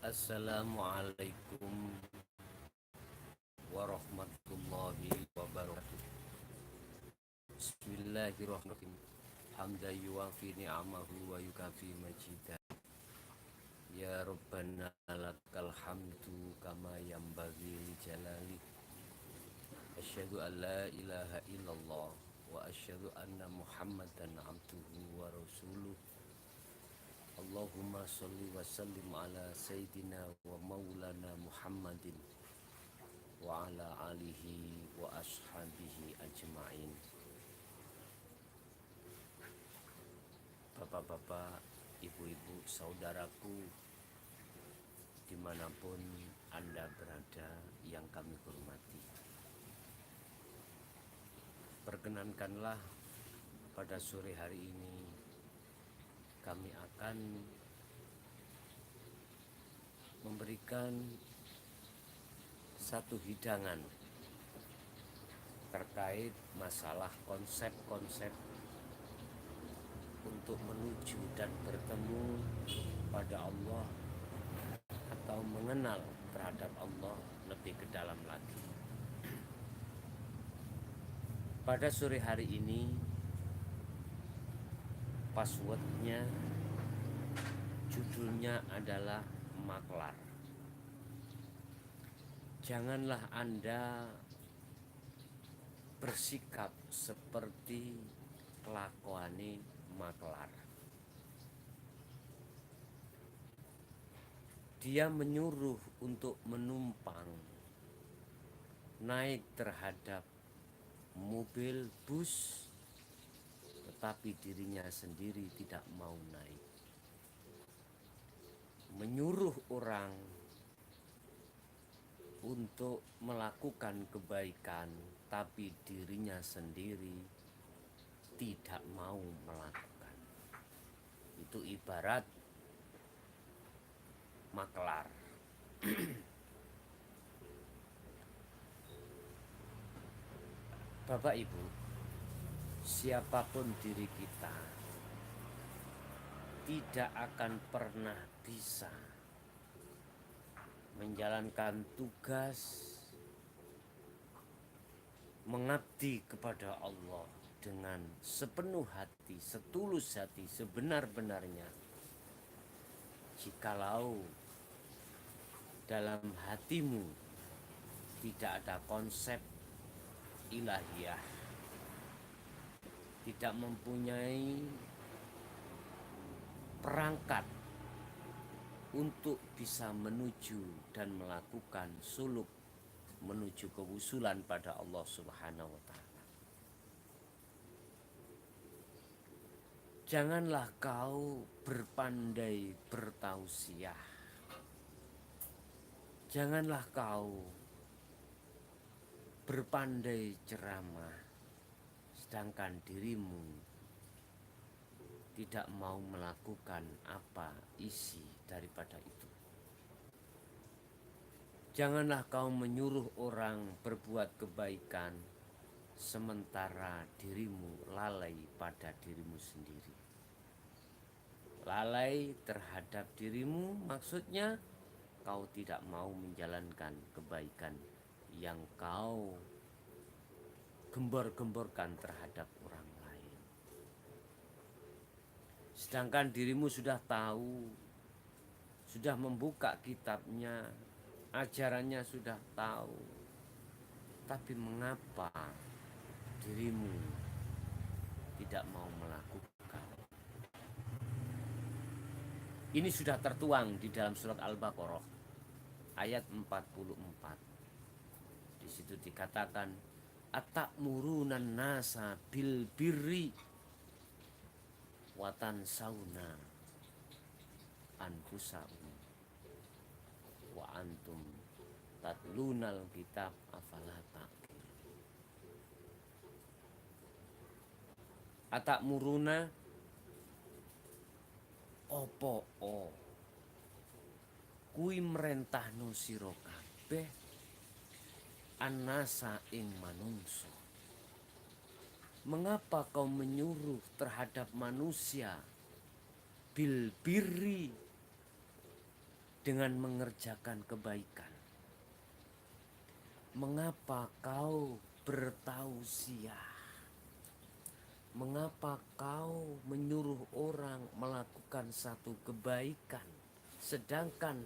Assalamualaikum warahmatullahi wabarakatuh. Bismillahirrahmanirrahim. Hamdan yuwafi ni'amahu wa yukafi majidah. Ya Rabbana lakal hamdu kama yanbaghi li jalali. Asyhadu an la ilaha illallah wa asyhadu anna Muhammadan abduhu wa rasuluh. Allahumma sholli wa sallim ala sayyidina wa maulana Muhammadin wa ala alihi wa ashabihi ajma'in. Bapak-bapak, ibu-ibu, saudaraku, dimanapun Anda berada yang kami hormati, perkenankanlah pada sore hari ini kami akan memberikan satu hidangan terkait masalah konsep-konsep untuk menuju dan bertemu pada Allah atau mengenal terhadap Allah lebih ke dalam lagi. Pada sore hari ini passwordnya, judulnya adalah maklar. Janganlah Anda bersikap seperti kelakuane maklar. Dia menyuruh untuk menumpang naik terhadap mobil bus, tetapi dirinya sendiri tidak mau naik. Menyuruh orang untuk melakukan kebaikan, tapi dirinya sendiri tidak mau melakukan. Itu ibarat maklar. Bapak Ibu, siapapun diri kita tidak akan pernah bisa menjalankan tugas mengabdi kepada Allah dengan sepenuh hati, setulus hati, sebenar-benarnya, jikalau dalam hatimu tidak ada konsep ilahiyah, tidak mempunyai perangkat untuk bisa menuju dan melakukan suluk menuju kewusulan pada Allah Subhanahu wa Ta'ala. Janganlah kau berpandai bertausiah. Janganlah kau berpandai ceramah, sedangkan dirimu tidak mau melakukan apa isi daripada itu. Janganlah kau menyuruh orang berbuat kebaikan, sementara dirimu lalai pada dirimu sendiri. Lalai terhadap dirimu maksudnya kau tidak mau menjalankan kebaikan yang kau gembor-gemborkan terhadap orang lain. Sedangkan dirimu sudah tahu, sudah membuka kitabnya, ajarannya sudah tahu. Tapi mengapa dirimu tidak mau melakukan? Ini sudah tertuang di dalam surat Al-Baqarah ayat 44. Di situ dikatakan, atamuruna nasa bil birri wa tansawna anfusakum wa antum tatlunal kitab afala taqilun. Atamuruna opo kuwi merentahno sira kabeh anasa ing manungsa. Mengapa kau menyuruh terhadap manusia bil birri dengan mengerjakan kebaikan. Mengapa kau bertausiah? Mengapa kau menyuruh orang melakukan satu kebaikan, sedangkan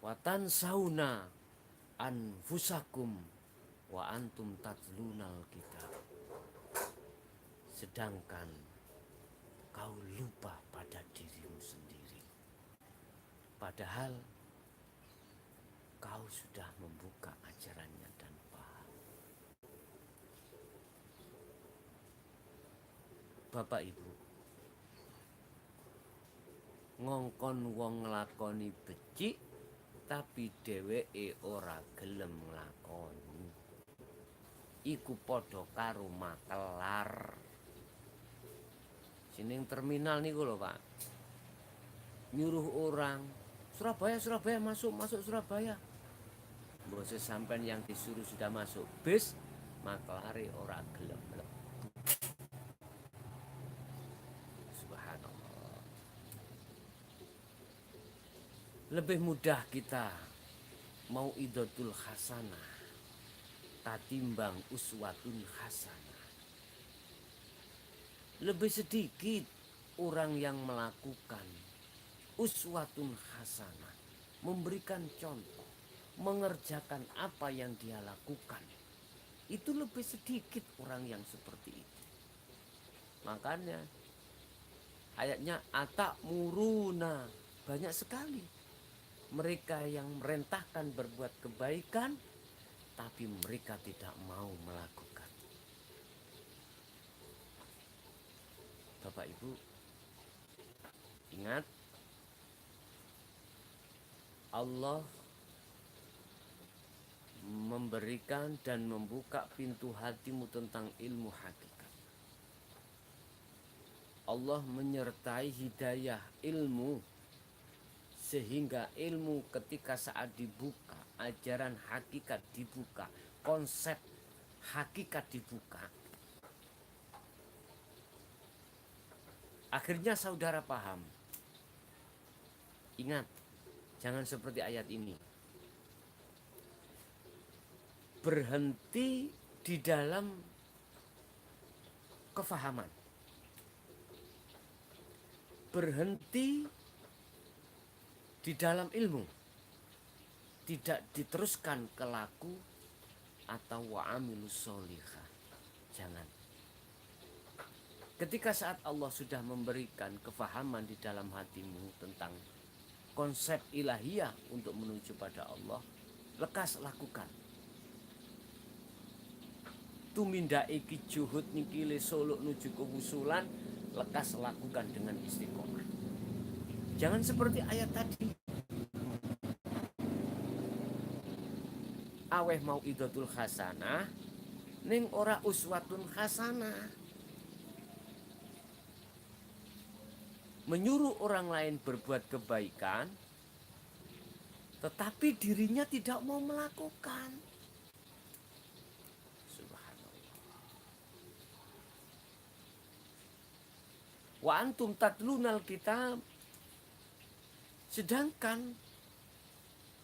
watan sauna anfusakum wa antum tatlunal kitab, sedangkan kau lupa pada dirimu sendiri, padahal kau sudah membuka ajarannya dan paham. Bapak Ibu, ngongkon wong nglakoni becik tapi dheweke ora gelem nglakoni, iku padha karo makelar. Sining terminal niku lho Pak, nyuruh orang Surabaya masuk Surabaya. Mbok sesampean yang disuruh sudah masuk bis, makelare ora gelem. Subhanallah. Lebih mudah kita mau idotul hasanah tatimbang uswatun hasanah. Lebih sedikit orang yang melakukan uswatun hasanah, memberikan contoh, mengerjakan apa yang dia lakukan. Itu lebih sedikit orang yang seperti itu. Makanya ayatnya atak muruna, banyak sekali mereka yang merintahkan berbuat kebaikan tapi mereka tidak mau melakukan. Bapak Ibu, ingat, Allah memberikan dan membuka pintu hatimu tentang ilmu hakikat. Allah menyertai hidayah ilmu, sehingga ilmu ketika saat dibuka, ajaran hakikat dibuka, konsep hakikat dibuka, akhirnya saudara paham. Ingat, jangan seperti ayat ini, berhenti di dalam kefahaman, berhenti di dalam ilmu, tidak diteruskan ke laku atau wa'amilus sholihah. Jangan. Ketika saat Allah sudah memberikan kefahaman di dalam hatimu tentang konsep ilahiyah untuk menuju pada Allah, lekas lakukan. Tuminda iki juhud nikile soluk nuju kewusulan, lekas lakukan dengan istiqomah. Jangan seperti ayat tadi, aweh mau idotul hasanah ning ora uswatun hasanah, menyuruh orang lain berbuat kebaikan tetapi dirinya tidak mau melakukan. Subhanallah. Wa antum tatlunal kitab, sedangkan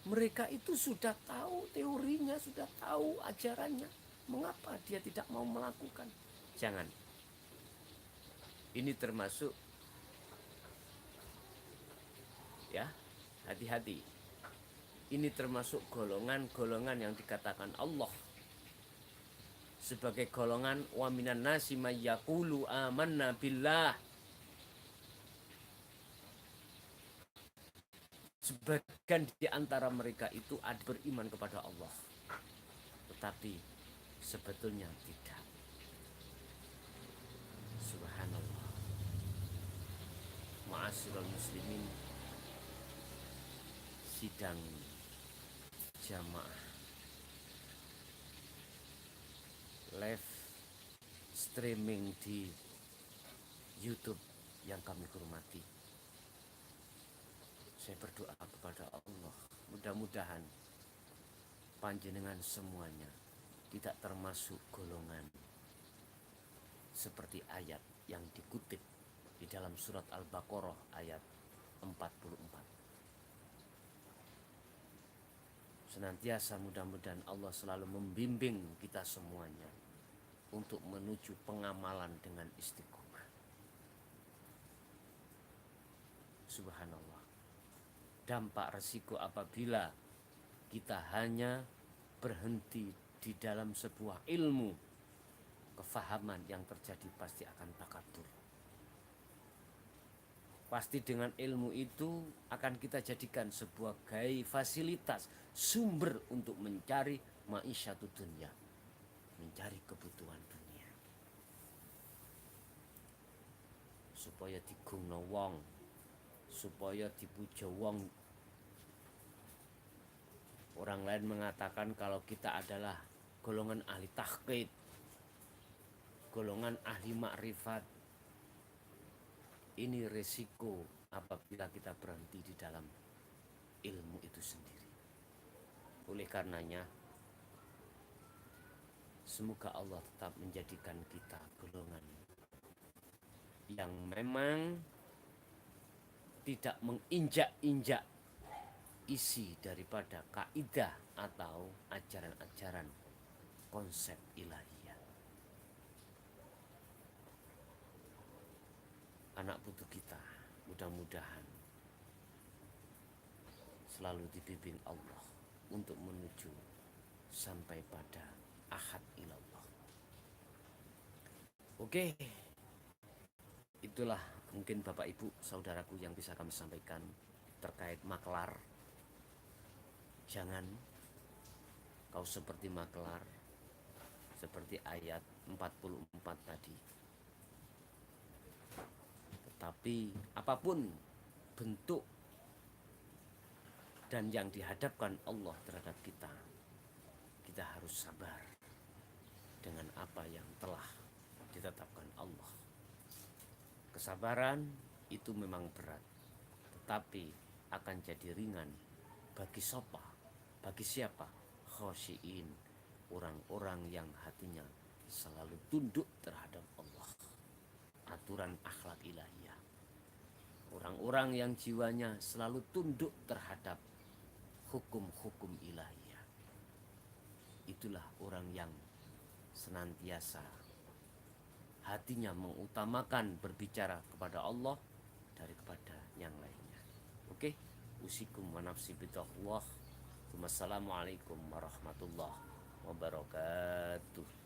mereka itu sudah tahu teorinya, sudah tahu ajarannya. Mengapa dia tidak mau melakukan? Jangan. Ini termasuk, ya, hati-hati. Ini termasuk golongan-golongan yang dikatakan Allah sebagai golongan wa minan nasi may yaqulu amanna billah. Sebagian di antara mereka itu ada beriman kepada Allah, tetapi sebetulnya tidak. Subhanallah. Ma'asyiral muslimin, sidang jamaah live streaming di YouTube yang kami hormati, saya berdoa kepada Allah, mudah-mudahan panjenengan semuanya tidak termasuk golongan seperti ayat yang dikutip di dalam surat Al-Baqarah ayat 44. Senantiasa mudah-mudahan Allah selalu membimbing kita semuanya untuk menuju pengamalan dengan istiqomah. Subhanallah. Dampak resiko apabila kita hanya berhenti di dalam sebuah ilmu, kefahaman yang terjadi pasti akan takabur. Pasti dengan ilmu itu akan kita jadikan sebuah gaya fasilitas, sumber untuk mencari ma'isyatu dunia, mencari kebutuhan dunia. Supaya digungno wong, supaya dipuja wong. Orang lain mengatakan kalau kita adalah golongan ahli tahqiq, golongan ahli makrifat. Ini resiko apabila kita berhenti di dalam ilmu itu sendiri. Oleh karenanya, semoga Allah tetap menjadikan kita golongan yang memang tidak menginjak-injak isi daripada kaidah atau ajaran-ajaran konsep ilahiyah. Anak putu kita mudah-mudahan selalu dibimbing Allah untuk menuju sampai pada ahad ilallah. Oke, itulah mungkin Bapak Ibu saudaraku yang bisa kami sampaikan terkait maklar. Jangan kau seperti maklar, seperti ayat 44 tadi. Tetapi apapun bentuk dan yang dihadapkan Allah terhadap kita, kita harus sabar dengan apa yang telah ditetapkan Allah. Kesabaran itu memang berat, tetapi akan jadi ringan bagi siapa? Khosyiin, orang-orang yang hatinya selalu tunduk terhadap Allah, aturan akhlak ilahiyah. Orang-orang yang jiwanya selalu tunduk terhadap hukum-hukum ilahiyah. Itulah orang yang senantiasa hatinya mengutamakan berbicara kepada Allah daripada yang lainnya. Oke, usikum wa nafsi bitaqwallah. Wassalamualaikum warahmatullahi wabarakatuh.